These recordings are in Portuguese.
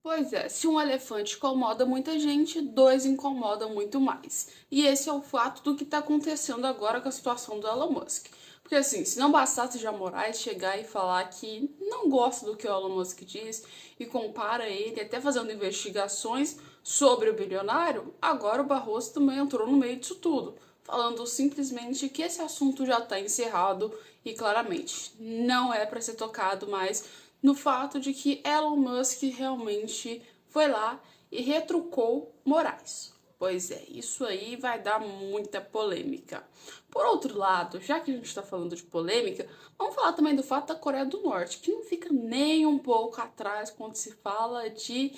Pois é, se um elefante incomoda muita gente, dois incomodam muito mais. E esse é o fato do que está acontecendo agora com a situação do Elon Musk. Porque assim, se não bastasse já Moraes chegar e falar que não gosta do que o Elon Musk diz e compara ele, até fazendo investigações sobre o bilionário, agora o Barroso também entrou no meio disso tudo, falando simplesmente que esse assunto já está encerrado e claramente não é para ser tocado mais no fato de que Elon Musk realmente foi lá e retrucou Moraes. Pois é, isso aí vai dar muita polêmica. Por outro lado, já que a gente está falando de polêmica, vamos falar também do fato da Coreia do Norte, que não fica nem um pouco atrás quando se fala de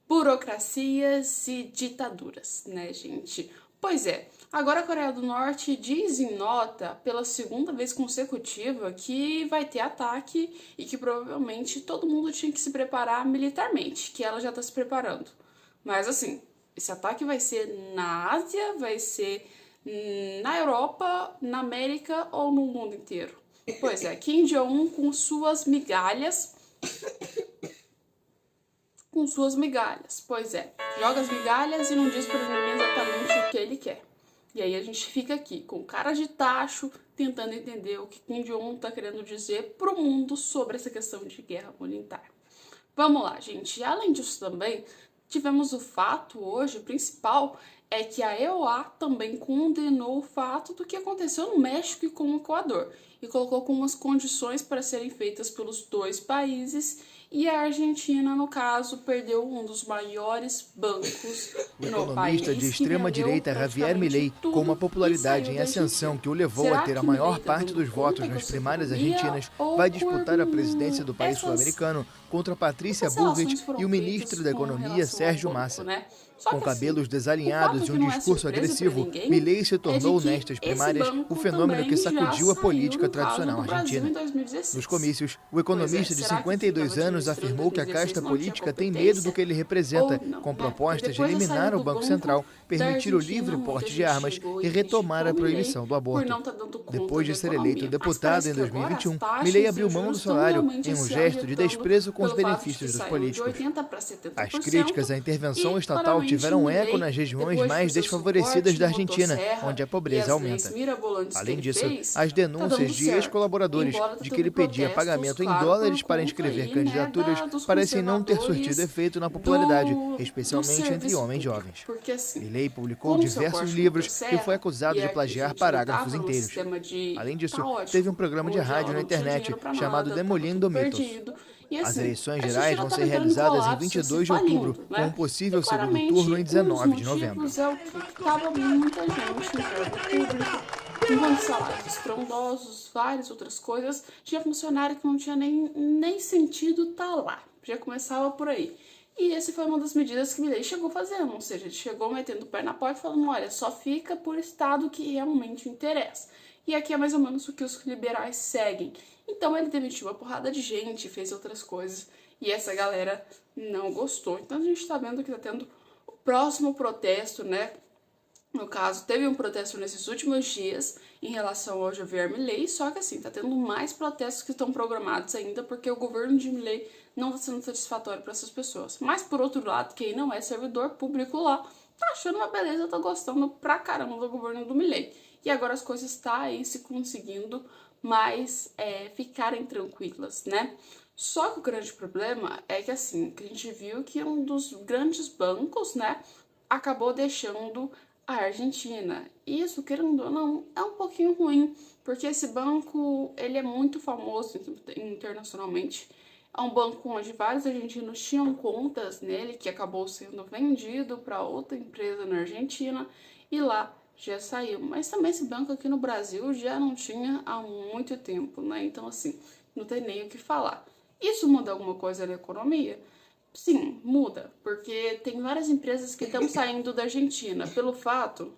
burocracias e ditaduras, né, gente? Pois é, agora a Coreia do Norte diz em nota, pela segunda vez consecutiva, que vai ter ataque e que provavelmente todo mundo tinha que se preparar militarmente, que ela já está se preparando. Mas assim, esse ataque vai ser na Ásia, vai ser na Europa, na América ou no mundo inteiro? Pois é, Kim Jong-un com suas migalhas. Pois é, joga as migalhas e não diz para ninguém exatamente o que ele quer. E aí a gente fica aqui com cara de tacho, tentando entender o que Kim Jong-un está querendo dizer para o mundo sobre essa questão de guerra militar. Vamos lá, gente. E além disso também, tivemos o fato hoje, o principal, é que a EOA também condenou o fato do que aconteceu no México e com o Equador e colocou como umas condições para serem feitas pelos dois países e a Argentina, no caso, perdeu um dos maiores bancos O no economista de país que vendeu extrema-direita Javier praticamente Milei, com uma tudo e popularidade saiu em da ascensão Argentina. que o levou a Será ter a que Milei maior está parte dando dos votos conta com nas essa primárias economia argentinas, vai ou por disputar a presidência do país essas sul-americano contra Patrícia essas Bullrich relações e foram o ministro feitas da com Economia, relação ao Sérgio banco, Massa. né? Só Com que assim, cabelos o fato desalinhados e um que não é discurso surpresa para agressivo, ninguém Milei se é de tornou, que nestas esse primárias, o banco fenômeno que também já sacudiu a saiu, política no caso tradicional do Brasil, em argentina. Nos 2016. comícios, o Pois é, economista de será que quem 52 estava anos administrando em afirmou que a 2016 casta não tinha política tem medo do competência? que ele representa, Ou não, com né? Porque propostas de depois da eliminar saída o do Banco banco Central, da permitir o Argentina, livre muita porte de gente armas chegou e e retomar criticou a o Milei proibição do por aborto. não estar dando conta Depois da de ser eleito economia. Mas deputado parece em que agora as 2021, Milei taxas e abriu os mão juros do estão salário realmente em um se gesto de ajeitando desprezo com os pelo fato de que benefícios dos saíram de políticos. 80% para As 70% críticas à intervenção e estatal claramente tiveram eco Milei, nas regiões depois de mais fazer o desfavorecidas suporte da de Argentina, motosserra onde a e pobreza as leis aumenta. mirabolantes que Além ele disso, fez, as tá denúncias dando de certo. ex-colaboradores Embora tá de que tendo ele pedia protestos, pagamento em claro, por dólares para conta inscrever aí, né, candidaturas dos parecem não ter surtido conservadores efeito na popularidade, do especialmente entre serviço homens público. jovens. Porque assim, Milei publicou com o seu diversos corte de livros e foi motosserra, acusado e de a plagiar gente não parágrafos tava num inteiros. sistema de Além disso, teve um caótico, programa de onde ela rádio na não tinha internet dinheiro para chamado nada, tava tudo Demolindo Mitos. perdido. E As assim, eleições a gerais Argentina vão ser tava entrando em realizadas em colapso e se 22 de outubro, falindo, com um né? E possível segundo turno em claramente um dos 19 de novembro. motivos é o que tava muita gente no cargo público, com salários estrondosos, várias outras coisas. Tinha funcionário que não tinha nem sentido estar lá. Já começava por aí. E essa foi uma das medidas que Milei chegou fazendo, ou seja, ele chegou metendo o pé na porta e falando, olha, só fica por estado que realmente interessa. E aqui é mais ou menos o que os liberais seguem. Então ele demitiu uma porrada de gente, fez outras coisas, e essa galera não gostou. Então a gente tá vendo que tá tendo o próximo protesto, né? No caso, teve um protesto nesses últimos dias em relação ao Javier Milei, só que assim, tá tendo mais protestos que estão programados ainda porque o governo de Milei não está sendo satisfatório para essas pessoas. Mas por outro lado, quem não é servidor público lá tá achando uma beleza, tá gostando pra caramba do governo do Milei. E agora as coisas tá aí se conseguindo mais ficarem tranquilas, né? Só que o grande problema é que assim, que a gente viu que um dos grandes bancos, né, acabou deixando a Argentina. E isso, querendo ou não, é um pouquinho ruim, porque esse banco, ele é muito famoso internacionalmente. É um banco onde vários argentinos tinham contas nele, que acabou sendo vendido para outra empresa na Argentina, e lá já saiu. Mas também esse banco aqui no Brasil já não tinha há muito tempo, né? Então, assim, não tem nem o que falar. Isso muda alguma coisa na economia? Sim, muda, porque tem várias empresas que estão saindo da Argentina pelo fato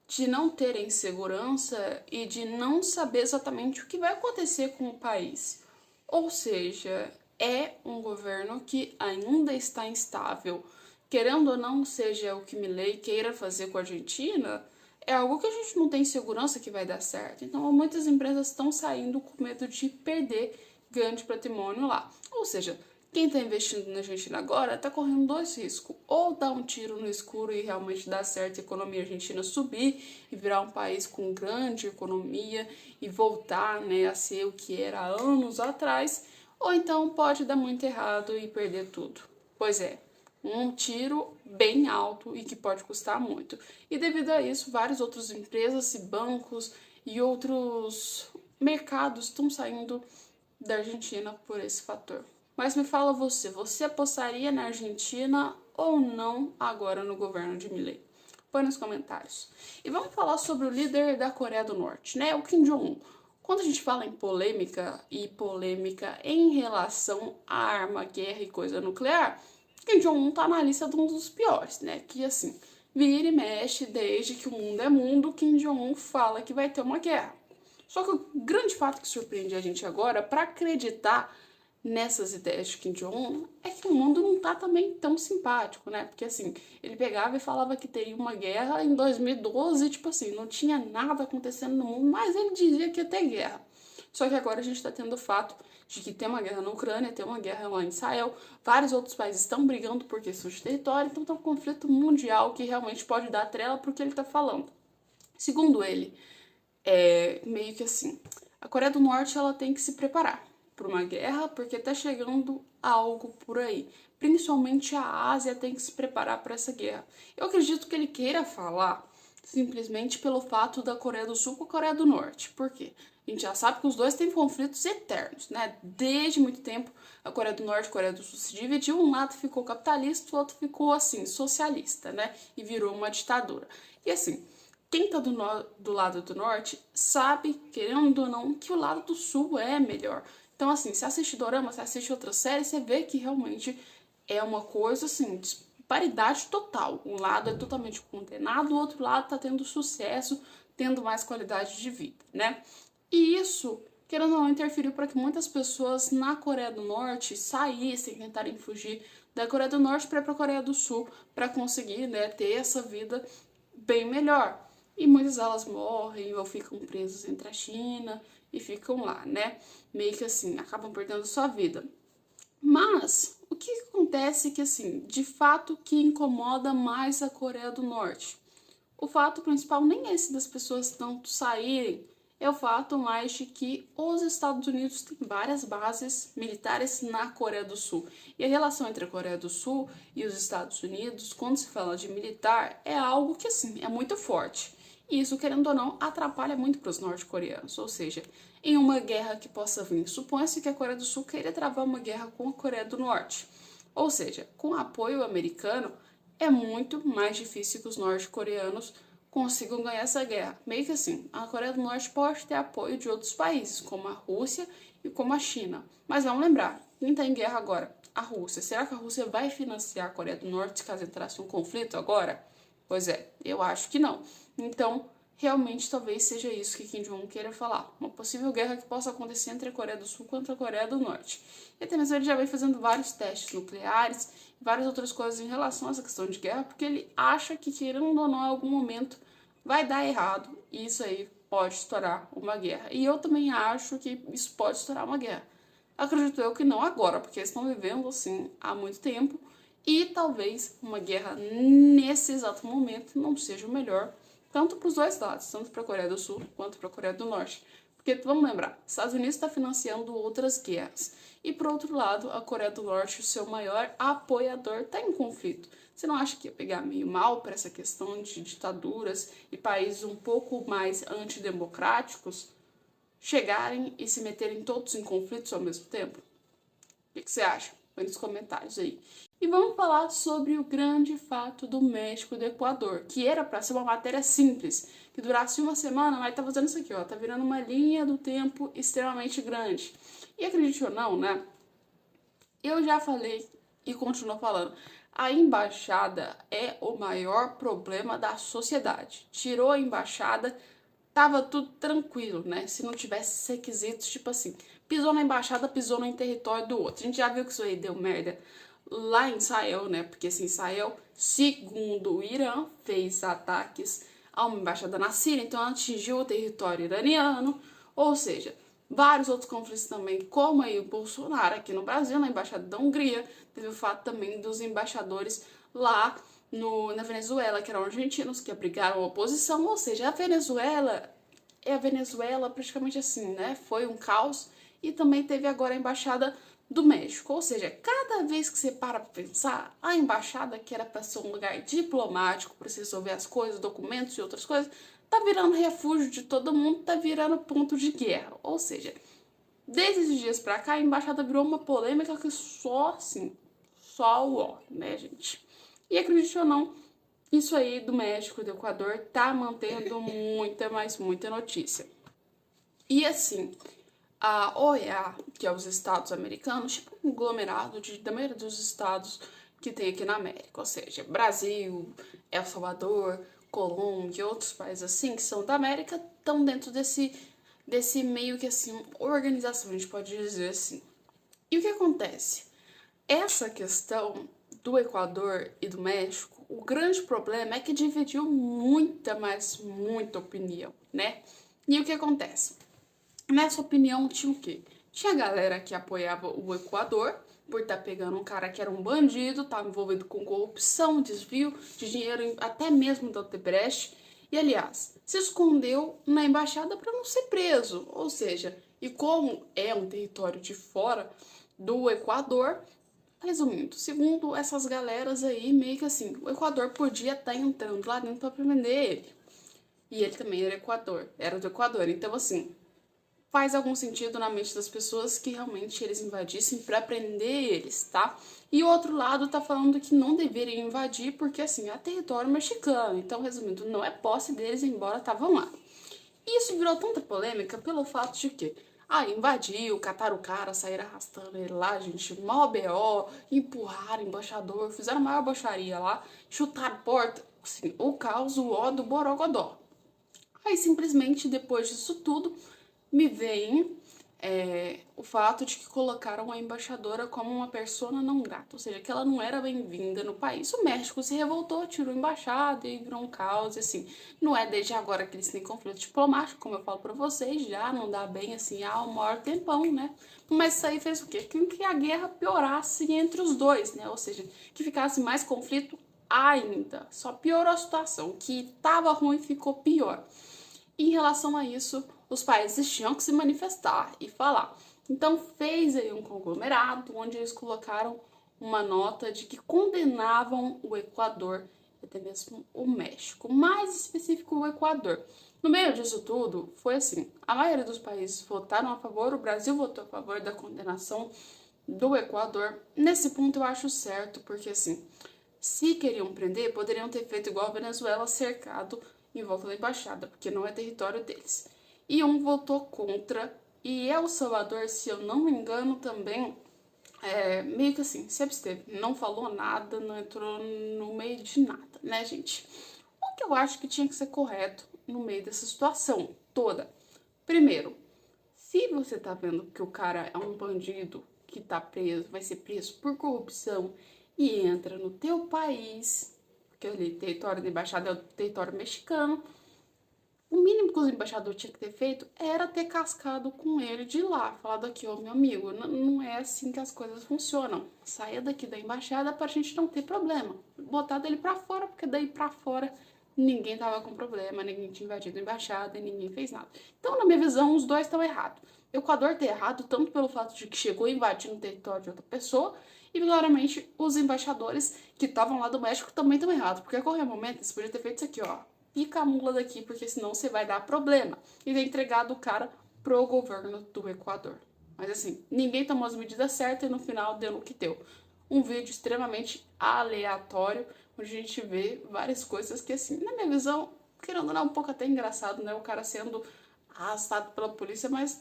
de não terem segurança e de não saber exatamente o que vai acontecer com o país. Ou seja, é um governo que ainda está instável. Querendo ou não seja o que Milei queira fazer com a Argentina, é algo que a gente não tem segurança que vai dar certo. Então, muitas empresas estão saindo com medo de perder grande patrimônio lá. Ou seja, Quem está investindo na Argentina agora está correndo dois riscos. Ou dar um tiro no escuro e realmente dar certo a economia argentina subir e virar um país com grande economia e voltar, né, a ser o que era há anos atrás. Ou então pode dar muito errado e perder tudo. Pois é, um tiro bem alto e que pode custar muito. E devido a isso, várias outras empresas e bancos e outros mercados estão saindo da Argentina por esse fator. Mas me fala você apostaria na Argentina ou não agora no governo de Milei? Põe nos comentários. E vamos falar sobre o líder da Coreia do Norte, né? O Kim Jong-un. Quando a gente fala em polêmica em relação à arma, guerra e coisa nuclear, Kim Jong-un tá na lista de um dos piores, né? Que assim, vira e mexe desde que o mundo é mundo, Kim Jong-un fala que vai ter uma guerra. Só que o grande fato que surpreende a gente agora, para acreditar nessas ideias de Kim Jong-un, é que o mundo não tá também tão simpático, né? Porque assim, ele pegava e falava que teria uma guerra em 2012, tipo assim, não tinha nada acontecendo no mundo, mas ele dizia que ia ter guerra. Só que agora a gente tá tendo o fato de que tem uma guerra na Ucrânia, tem uma guerra lá em Israel, vários outros países estão brigando por questões de território, então tá um conflito mundial que realmente pode dar trela pro que ele tá falando. Segundo ele, meio que assim, a Coreia do Norte ela tem que se preparar para uma guerra, porque tá chegando algo por aí. Principalmente a Ásia tem que se preparar para essa guerra. Eu acredito que ele queira falar simplesmente pelo fato da Coreia do Sul com a Coreia do Norte. Por quê? A gente já sabe que os dois têm conflitos eternos, né? Desde muito tempo, a Coreia do Norte e a Coreia do Sul se dividiu, um lado ficou capitalista, o outro ficou, assim, socialista, né? E virou uma ditadura. E assim, quem tá do lado do Norte sabe, querendo ou não, que o lado do Sul é melhor. Então, assim, se assiste dorama, se assiste outras séries, você vê que realmente é uma coisa, assim, disparidade total. Um lado é totalmente condenado, o outro lado tá tendo sucesso, tendo mais qualidade de vida, né? E isso, querendo ou não, interferiu para que muitas pessoas na Coreia do Norte saíssem, tentarem fugir da Coreia do Norte para ir para a Coreia do Sul, para conseguir, né, ter essa vida bem melhor. E muitas delas morrem ou ficam presas entre a China e ficam lá, né? Meio que assim, acabam perdendo sua vida. Mas o que acontece que assim, de fato que incomoda mais a Coreia do Norte? O fato principal nem é esse das pessoas tanto saírem, é o fato mais de que os Estados Unidos têm várias bases militares na Coreia do Sul. E a relação entre a Coreia do Sul e os Estados Unidos, quando se fala de militar, é algo que assim, é muito forte. E isso, querendo ou não, atrapalha muito para os norte-coreanos. Ou seja, em uma guerra que possa vir, supõe-se que a Coreia do Sul queira travar uma guerra com a Coreia do Norte. Ou seja, com apoio americano, é muito mais difícil que os norte-coreanos consigam ganhar essa guerra. Meio que assim, a Coreia do Norte pode ter apoio de outros países, como a Rússia e como a China. Mas vamos lembrar, quem está em guerra agora? A Rússia. Será que a Rússia vai financiar a Coreia do Norte caso entrasse um conflito agora? Pois é, eu acho que não. Então, realmente, talvez seja isso que Kim Jong-un queira falar. Uma possível guerra que possa acontecer entre a Coreia do Sul contra a Coreia do Norte. E até mesmo ele já vem fazendo vários testes nucleares e várias outras coisas em relação a essa questão de guerra, porque ele acha que, querendo ou não, em algum momento vai dar errado e isso aí pode estourar uma guerra. E eu também acho que isso pode estourar uma guerra. Acredito eu que não agora, porque eles estão vivendo assim há muito tempo e talvez uma guerra nesse exato momento não seja o melhor, tanto para os dois lados, tanto para a Coreia do Sul quanto para a Coreia do Norte. Porque, vamos lembrar, Estados Unidos está financiando outras guerras. E, por outro lado, a Coreia do Norte, o seu maior apoiador, está em conflito. Você não acha que ia pegar meio mal para essa questão de ditaduras e países um pouco mais antidemocráticos chegarem e se meterem todos em conflitos ao mesmo tempo? O que você acha? Põe nos comentários aí. E vamos falar sobre o grande fato do México e do Equador, que era para ser uma matéria simples, que durasse uma semana, mas tá fazendo isso aqui, ó, tá virando uma linha do tempo extremamente grande. E acredite ou não, né? Eu já falei e continuo falando, a embaixada é o maior problema da sociedade. Tirou a embaixada, tava tudo tranquilo, né? Se não tivesse requisitos, tipo assim, pisou na embaixada, pisou no território do outro. A gente já viu que isso aí deu merda lá em Israel, né? Porque assim, Israel, segundo o Irã, fez ataques a uma embaixada na Síria, então ela atingiu o território iraniano, ou seja, Vários outros conflitos também, como aí o Bolsonaro aqui no Brasil, na Embaixada da Hungria, teve o fato também dos embaixadores lá na Venezuela, que eram argentinos, que abrigaram a oposição, ou seja, a Venezuela praticamente assim, né? Foi um caos. E também teve agora a Embaixada do México, ou seja, cada vez que você para pra pensar, a embaixada, que era para ser um lugar diplomático, para se resolver as coisas, documentos e outras coisas, tá virando refúgio de todo mundo, tá virando ponto de guerra. Ou seja, desde esses dias pra cá, a embaixada virou uma polêmica que só assim, só o ó, né, gente? E acredite ou não, isso aí do México e do Equador tá mantendo muita, mas muita notícia. E assim, a OEA, que é os estados americanos, tipo um conglomerado da maioria dos estados que tem aqui na América, ou seja, Brasil, El Salvador, Colômbia e outros países assim que são da América, estão dentro desse meio que assim, organização, a gente pode dizer assim. E o que acontece? Essa questão do Equador e do México, o grande problema é que dividiu muita opinião, né? E o que acontece? Nessa opinião tinha o quê? Tinha galera que apoiava o Equador por estar pegando um cara que era um bandido, estava envolvido com corrupção, desvio de dinheiro, até mesmo da Odebrecht, e aliás, se escondeu na embaixada para não ser preso. Ou seja, e como é um território de fora do Equador, resumindo, segundo essas galeras aí, meio que assim, o Equador podia estar entrando lá dentro para prender ele. E ele também era do Equador. Então, assim, faz algum sentido na mente das pessoas que realmente eles invadissem para prender eles, tá? E o outro lado tá falando que não deveriam invadir porque, assim, é território mexicano. Então, resumindo, não é posse deles, embora estavam lá. E isso virou tanta polêmica pelo fato de que, invadiu, cataram o cara, saíram arrastando ele lá, gente, mó BO, empurraram o embaixador, fizeram a maior baixaria lá, chutaram porta, assim, o caos, o ó do Borogodó. Aí, simplesmente, depois disso tudo, me vem o fato de que colocaram a embaixadora como uma persona não grata, ou seja, que ela não era bem-vinda no país. O México se revoltou, tirou a embaixada e virou um caos, assim. Não é desde agora que eles têm conflito diplomático, como eu falo pra vocês, já não dá bem, assim, há um maior tempão, né? Mas isso aí fez o quê? Que a guerra piorasse entre os dois, né? Ou seja, que ficasse mais conflito ainda. Só piorou a situação, que tava ruim ficou pior. E em relação a isso, os países tinham que se manifestar e falar. Então fez aí um conglomerado onde eles colocaram uma nota de que condenavam o Equador e até mesmo o México, mais específico o Equador. No meio disso tudo, foi assim, a maioria dos países votaram a favor, o Brasil votou a favor da condenação do Equador. Nesse ponto eu acho certo, porque assim, se queriam prender, poderiam ter feito igual a Venezuela, cercado em volta da embaixada, porque não é território deles. E um votou contra, e El Salvador, se eu não me engano, também meio que assim, se absteve, não falou nada, não entrou no meio de nada, né, gente? O que eu acho que tinha que ser correto no meio dessa situação toda. Primeiro, se você tá vendo que o cara é um bandido que tá preso, vai ser preso por corrupção e entra no teu país, porque ali território da embaixada é o território mexicano, o mínimo que os embaixadores tinham que ter feito era ter cascado com ele de lá, falado aqui, ó, meu amigo, não é assim que as coisas funcionam. Saia daqui da embaixada pra gente não ter problema. Botado ele pra fora, porque daí pra fora ninguém tava com problema, ninguém tinha invadido a embaixada e ninguém fez nada. Então, na minha visão, os dois estão errados. O Equador tá errado tanto pelo fato de que chegou invadindo o território de outra pessoa, e claramente os embaixadores que estavam lá do México também estão errados, porque a qualquer momento eles podiam ter feito isso aqui, ó. Pica a mula daqui, porque senão você vai dar problema. E ter entregado o cara pro governo do Equador. Mas assim, ninguém tomou as medidas certas e no final deu no que deu. Um vídeo extremamente aleatório, onde a gente vê várias coisas que assim, na minha visão, querendo ou não, é um pouco até engraçado, né? O cara sendo arrastado pela polícia, mas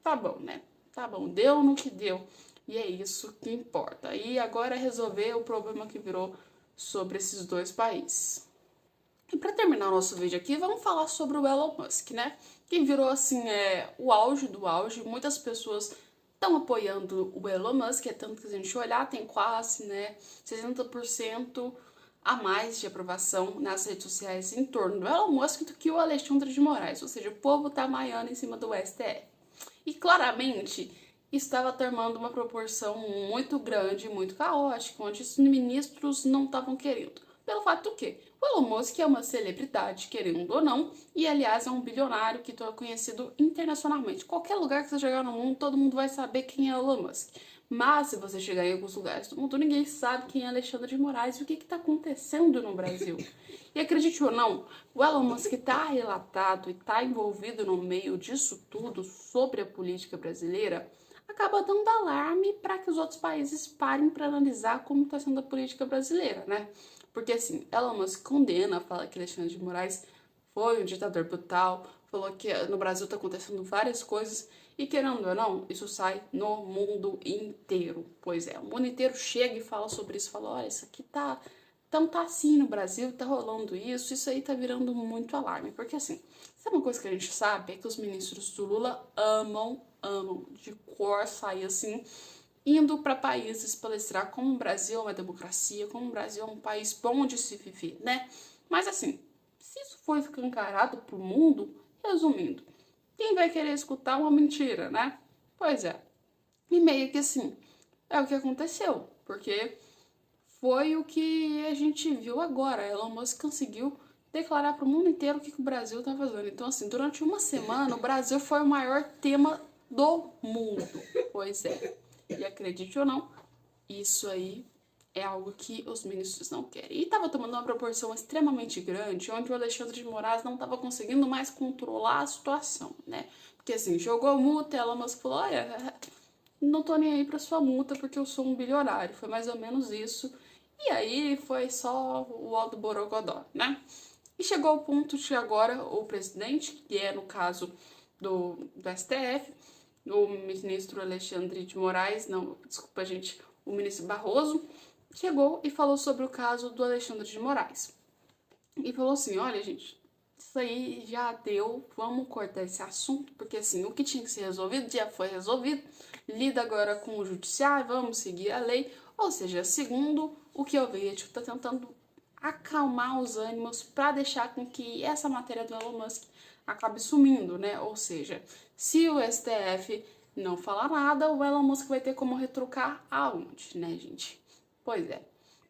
tá bom, né? Tá bom, deu no que deu. E é isso que importa. E agora é resolver o problema que virou sobre esses dois países. E para terminar o nosso vídeo aqui, vamos falar sobre o Elon Musk, né? Que virou, assim, o auge do auge. Muitas pessoas estão apoiando o Elon Musk, é tanto que a gente olhar, tem quase, 60% a mais de aprovação nas redes sociais em torno do Elon Musk do que o Alexandre de Moraes. Ou seja, o povo tá maiando em cima do STF. E claramente estava tomando uma proporção muito grande, muito caótica, onde os ministros não estavam querendo. Pelo fato do quê? O Elon Musk é uma celebridade, querendo ou não, e aliás é um bilionário que é conhecido internacionalmente. Qualquer lugar que você chegar no mundo, todo mundo vai saber quem é Elon Musk. Mas se você chegar em alguns lugares do mundo, ninguém sabe quem é Alexandre de Moraes e o que está acontecendo no Brasil. E acredite ou não, o Elon Musk está relatado e está envolvido no meio disso tudo sobre a política brasileira, acaba dando alarme para que os outros países parem para analisar como está sendo a política brasileira, né? Porque assim, Elon Musk condena, fala que Alexandre de Moraes foi um ditador brutal, falou que no Brasil está acontecendo várias coisas e, querendo ou não, isso sai no mundo inteiro. Pois é, o mundo inteiro chega e fala sobre isso, fala, olha, isso aqui tá... Então tá assim no Brasil, tá rolando isso aí tá virando muito alarme. Porque assim, sabe uma coisa que a gente sabe? É que os ministros do Lula amam de cor sair assim, indo para países palestrar como o Brasil é uma democracia, como o Brasil é um país bom de se viver, né? Mas assim, se isso for escancarado pro mundo, resumindo, quem vai querer escutar uma mentira, né? Pois é. E meio que assim, é o que aconteceu, porque foi o que a gente viu agora. Elon Musk conseguiu declarar para o mundo inteiro o que o Brasil está fazendo. Então, assim, durante uma semana, o Brasil foi o maior tema do mundo. Pois é. E acredite ou não, isso aí é algo que os ministros não querem. E estava tomando uma proporção extremamente grande, onde o Alexandre de Moraes não estava conseguindo mais controlar a situação, né? Porque assim, jogou multa, Elon Musk falou, olha, não tô nem aí pra sua multa porque eu sou um bilionário. Foi mais ou menos isso. E aí foi só o ó do Borogodó, né? E chegou ao ponto de agora o presidente, que é no caso do STF, o ministro Alexandre de Moraes, não, desculpa gente, o ministro Barroso, chegou e falou sobre o caso do Alexandre de Moraes. E falou assim, olha gente, isso aí já deu, vamos cortar esse assunto, porque assim, o que tinha que ser resolvido já foi resolvido, lida agora com o judiciário, vamos seguir a lei, ou seja, segundo o que eu vejo, está tentando acalmar os ânimos para deixar com que essa matéria do Elon Musk acabe sumindo, né? Ou seja, se o STF não falar nada, o Elon Musk vai ter como retrucar aonde, né, gente? Pois é,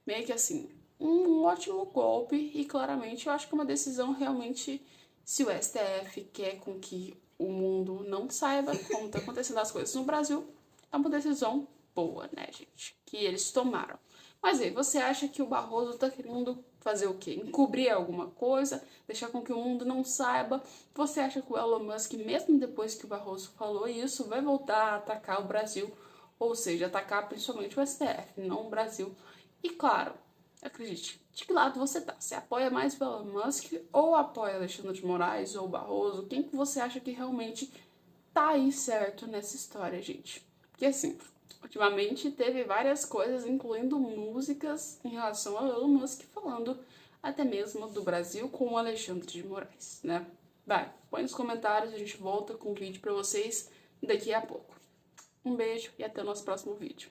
meio que assim, um ótimo golpe e claramente eu acho que é uma decisão realmente, se o STF quer com que o mundo não saiba como está acontecendo as coisas no Brasil, é uma decisão boa, né, gente, que eles tomaram. Mas aí, você acha que o Barroso tá querendo fazer o quê? Encobrir alguma coisa? Deixar com que o mundo não saiba? Você acha que o Elon Musk, mesmo depois que o Barroso falou isso, vai voltar a atacar o Brasil? Ou seja, atacar principalmente o STF, não o Brasil. E claro, acredite, de que lado você tá? Você apoia mais o Elon Musk ou apoia Alexandre de Moraes ou Barroso? Quem que você acha que realmente tá aí certo nessa história, gente? Porque assim, ultimamente teve várias coisas, incluindo músicas em relação ao Elon Musk, falando até mesmo do Brasil com o Alexandre de Moraes, né? Vai, põe nos comentários, a gente volta com o vídeo pra vocês daqui a pouco. Um beijo e até o nosso próximo vídeo.